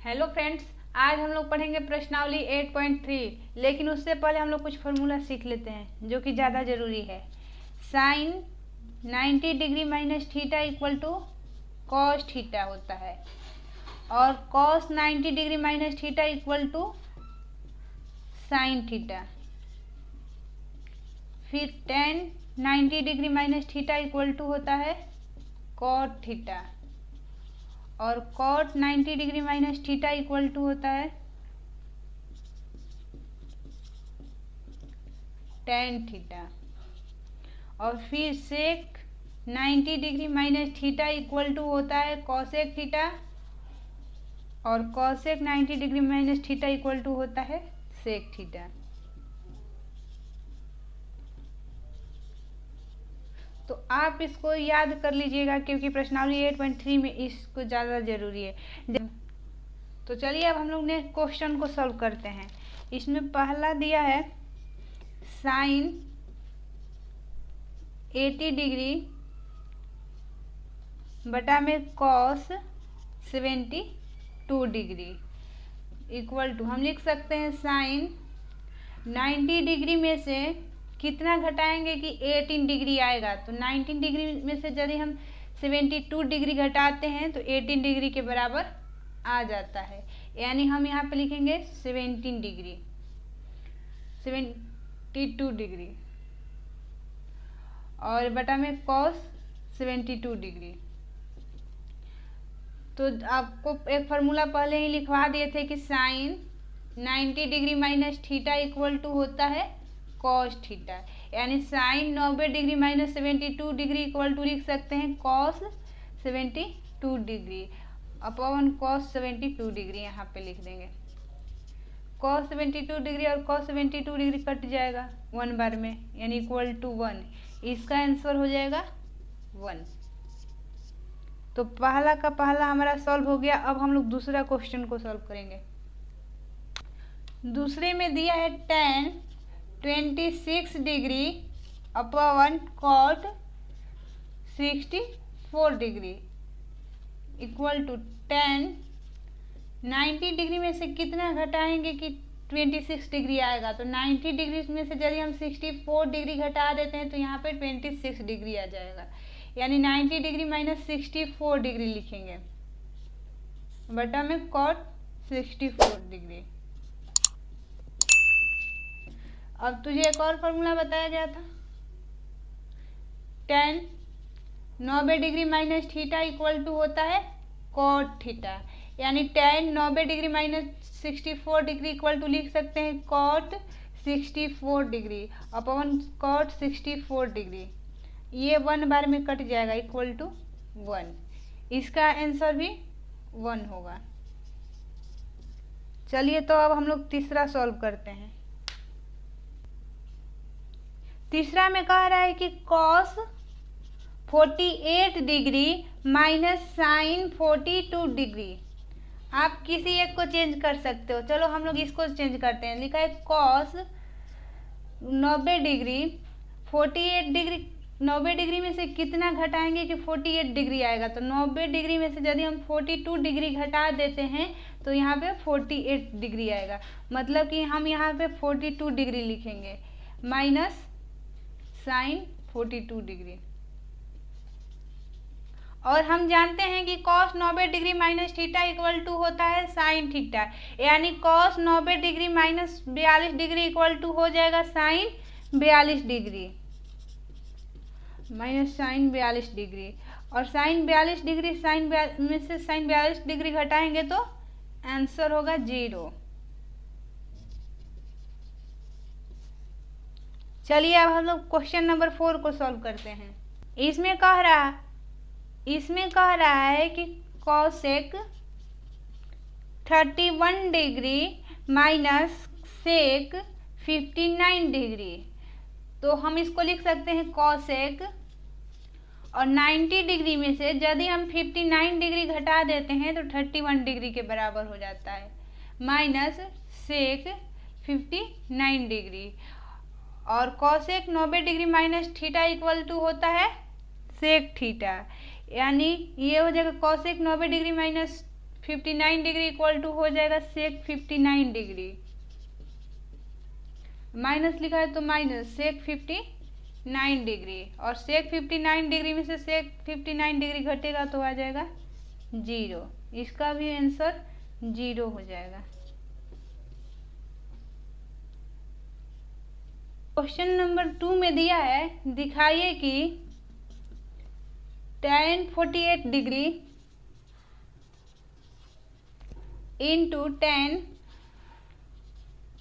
Hello friends, आज हम लोग पढ़ेंगे प्रश्नावली 8.3। लेकिन उससे पहले हम लोग कुछ फॉर्मूला सीख लेते हैं जो कि ज़्यादा ज़रूरी है। Sine 90 degree minus theta equal to cos theta होता है और cos 90 degree minus theta equal to sine theta. फिर tan 90 degree minus theta equal to होता है कॉट थीटा और cot 90 degree minus theta equal to होता है टेन थीटा। और फिर sec 90 degree minus theta equal to होता है कॉसेक थीटा और cosec 90 degree minus theta equal to होता है सेक थीटा। तो आप इसको याद कर लीजिएगा क्योंकि प्रश्नावली 8.3 में इसको ज़्यादा ज़रूरी है। तो चलिए अब हम लोग ने क्वेश्चन को सॉल्व करते हैं। इसमें पहला दिया है साइन 80 डिग्री बटा में कॉस 72 डिग्री इक्वल टू हम लिख सकते हैं साइन 90 डिग्री में से कितना घटाएंगे कि 18 डिग्री आएगा। तो 19 डिग्री में से यदि हम 72 डिग्री घटाते हैं तो 18 डिग्री के बराबर आ जाता है। यानी हम यहाँ पे लिखेंगे 17 डिग्री 72 डिग्री और बटा में कॉस 72 डिग्री। तो आपको एक फार्मूला पहले ही लिखवा दिए थे कि sine 90 degree minus theta equal to होता है कॉस थीटा। यानी sine 90 degree minus 72 degree equal to लिख सकते हैं cos 72 degree upon cos 72 degree. यहाँ पे लिख देंगे कॉस 72 डिग्री और कॉस 72 डिग्री कट जाएगा 1 बार में यानी इक्वल टू 1। इसका आंसर हो जाएगा 1। तो पहला का पहला हमारा सॉल्व हो गया। अब हम लोग दूसरा क्वेश्चन को सॉल्व करेंगे। दूसरे में दिया है tan 26 degree upon cot 64 degree equal to tan 90 degree में से कितना घटाएंगे कि 26 डिग्री आएगा। तो 90 डिग्री में से यदि हम 64 डिग्री घटा देते हैं तो यहाँ पे 26 डिग्री आ जाएगा। यानी 90 डिग्री माइनस 64 डिग्री लिखेंगे बटा में कॉट 64 डिग्री। अब तुझे एक और फॉर्मूला बताया गया था tan 90 degree minus theta equal to होता है कॉट थीटा। यानी tan 90 degree minus 64 degree equal to लिख सकते हैं cot 64 degree upon cot 64 degree. ये 1 बार में कट जाएगा इक्वल टू 1। इसका आंसर भी 1 होगा। चलिए तो अब हम लोग तीसरा सॉल्व करते हैं। तीसरा में कह रहा है कि cos 48 degree minus sine 42 degree. आप किसी एक को चेंज कर सकते हो। चलो हम लोग इसको चेंज करते हैं। लिखा है कॉस 90 डिग्री 48 डिग्री 90 डिग्री में से कितना घटाएंगे कि 48 डिग्री आएगा। तो 90 डिग्री में से यदि हम 42 डिग्री घटा देते हैं तो यहाँ पे 48 डिग्री आएगा। मतलब कि हम यहाँ पे 42 डिग्री लिखेंगे माइनस साइन 42 डिग्री। और हम जानते हैं कि cos 90 degree minus theta equal to होता है साइन थीटा। यानी cos 90 degree minus 42 degree equal to हो जाएगा sine 42 degree minus sine 42 degree. और साइन 42 डिग्री साइन में से साइन 42 डिग्री घटाएंगे तो आंसर होगा 0। चलिए अब हम लोग क्वेश्चन नंबर 4 को सॉल्व करते हैं। इसमें कह रहा है कि cosec 31 degree minus sec 59 degree. तो हम इसको लिख सकते हैं कॉसेक और 90 डिग्री में से यदि हम 59 डिग्री घटा देते हैं तो 31 डिग्री के बराबर हो जाता है माइनस सेक 59 डिग्री। और cosec 90 degree minus theta equal to होता है सेक थीटा। यानी ये हो जाएगा cosec 90 degree minus 59 degree equal to हो जाएगा सेक 59 डिग्री, माइनस लिखा है तो माइनस सेक 59 डिग्री, और सेक 59 डिग्री में से सेक 59 डिग्री घटेगा तो आ जाएगा 0। इसका भी आंसर 0 हो जाएगा। क्वेश्चन नंबर 2 में दिया है, दिखाइए कि tan 48 degree into tan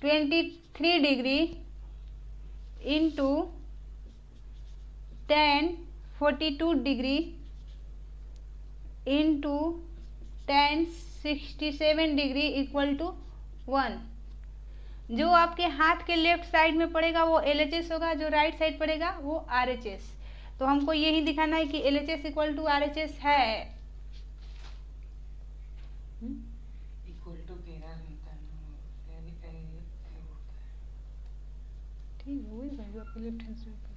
23 degree into tan 42 degree into tan 67 degree equal to 1। जो आपके हाथ के लेफ्ट साइड में पड़ेगा वो LHS होगा, जो राइट साइड पड़ेगा वो RHS। तो हमको यही दिखाना है कि LHS इक्वल टू RHS है। इक्वल टू ठीक है, वही वैल्यू आपके लेफ्ट हैंड साइड पर।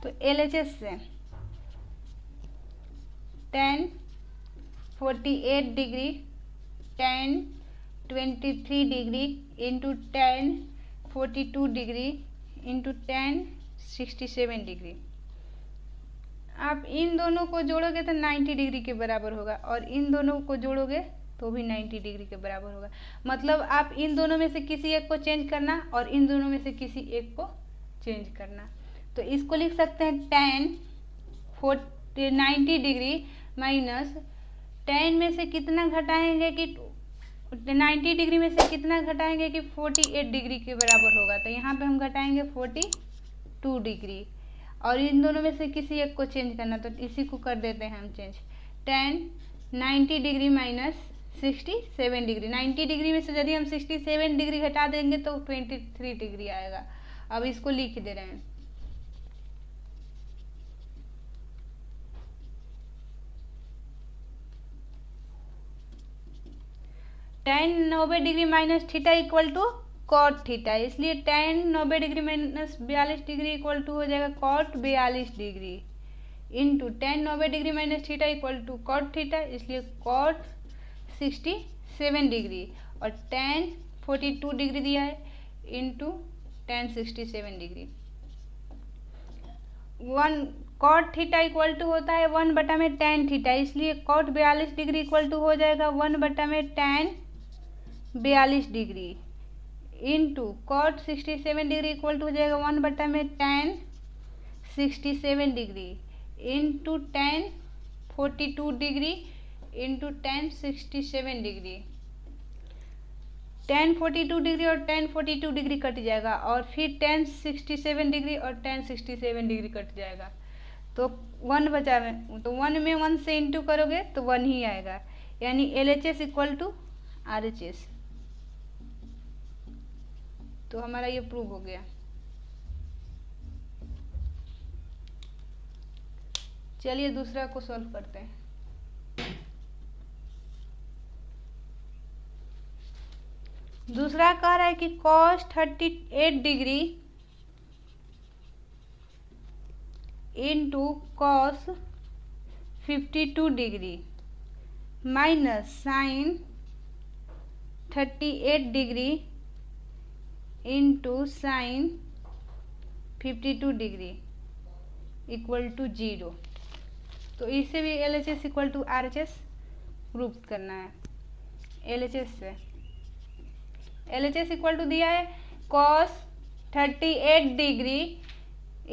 तो LHS से tan 48 degree tan 23 degree into tan 42 degree into tan 67 degree. आप इन दोनों को जोड़ोगे तो 90 डिग्री के बराबर होगा, और इन दोनों को जोड़ोगे तो भी 90 डिग्री के बराबर होगा। मतलब आप इन दोनों में से किसी एक को चेंज करना और इन दोनों में से किसी एक को चेंज करना। तो इसको लिख सकते हैं tan 90 डिग्री माइनस tan में से कितना घटाएंगे कि 90 डिग्री में से कितना घटाएंगे कि 48 डिग्री के बराबर होगा। तो यहाँ पे हम घटाएंगे 42 डिग्री, और इन दोनों में से किसी एक को चेंज करना, तो इसी को कर देते हैं हम change. tan 90 degree minus 67 degree, 90 degree में से यदि हम 67 डिग्री घटा देंगे तो 23 डिग्री आएगा। अब इसको लिख दे रहे हैं। tan 90 degree minus theta equal to cot theta, इसलिए tan 90 degree minus 42 degree equal to हो जाएगा cot 42 degree into tan 90 degree minus theta equal to cot theta, इसलिए कॉट 67 डिग्री, और tan 42 डिग्री दिया है into tan 67 degree. Cot theta equal to होता है 1 बटा में tan थीटा, इसलिए कॉट 42 डिग्री इक्वल टू हो जाएगा 1 बटा में tan 42 degree into cot 67 degree equal to हो जाएगा 1 बटा में tan 67 degree into tan 42 degree into tan 67 degree. tan 42 degree और tan 42 डिग्री कट जाएगा, और फिर tan 67 डिग्री और tan 67 डिग्री कट जाएगा, तो 1 बचा में, तो 1 में 1 से इंटू करोगे तो 1 ही आएगा, यानी LHS इक्वल टू RHS। तो हमारा ये प्रूव हो गया। चलिए दूसरा को सॉल्व करते हैं। दूसरा कह रहा है कि cos 38 degree into cos 52 degree minus sin 38 degree into sin 52 degree equal to 0। तो इसे भी LHS equal to RHS prove करना है। LHS से LHS इक्वल टू दिया है cos 38 degree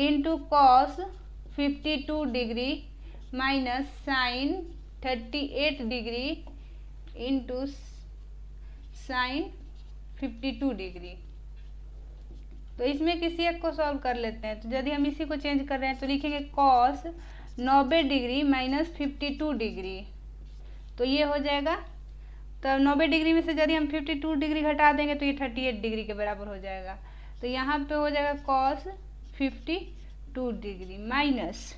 into cos 52 degree minus sin 38 degree into sin 52 degree. तो इसमें किसी एक को सॉल्व कर लेते हैं। तो यदि हम इसी को चेंज कर रहे हैं तो लिखेंगे cos 90 डिग्री माइनस 52 डिग्री, तो ये हो जाएगा। तो 90 डिग्री में से यदि हम 52 डिग्री घटा देंगे तो ये 38 डिग्री के बराबर हो जाएगा। तो यहाँ पे हो जाएगा cos 52 डिग्री माइनस,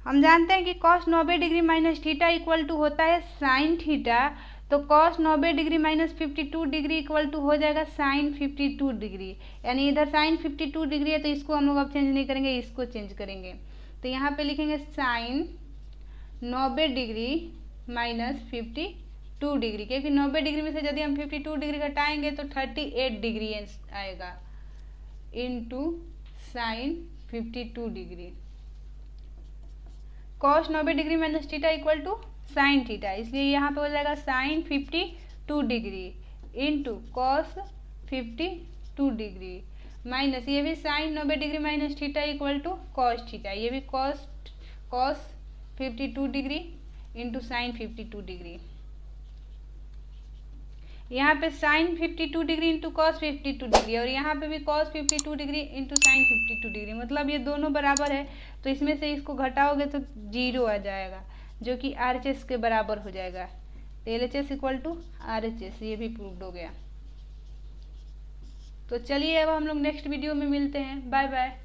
हम जानते हैं कि cos 90 degree minus theta equal to होता है साइन थीटा, तो cos 90 degree minus 52 degree equal to हो जाएगा साइन 52 डिग्री, यानी इधर साइन 52 डिग्री है तो इसको हम लोग अब चेंज नहीं करेंगे, इसको चेंज करेंगे। तो यहाँ पे लिखेंगे साइन 90 डिग्री माइनस 52 डिग्री, क्योंकि 90 डिग्री में से यदि हम 52 डिग्री घटाएंगे तो 38 डिग्री आएगा into sine 52 degree. Cos 90 degree minus theta equal to sine theta, इसलिए यहाँ पे हो जाएगा साइन 52 degree into cos 52 degree minus ये भी sine 90 degree minus theta equal to cos theta, ये भी cos 52 degree into sine 52 degree. यहाँ पे sine 52 degree into cos 52 degree और यहाँ पे भी cos 52 degree into sine 52 degree, मतलब ये दोनों बराबर है, तो इसमें से इसको घटाओगे तो 0 आ जाएगा जो कि RHS के बराबर हो जाएगा। LHS इक्वल टू RHS, ये भी प्रूव्ड हो गया। तो चलिए अब हम लोग नेक्स्ट वीडियो में मिलते हैं। Bye bye.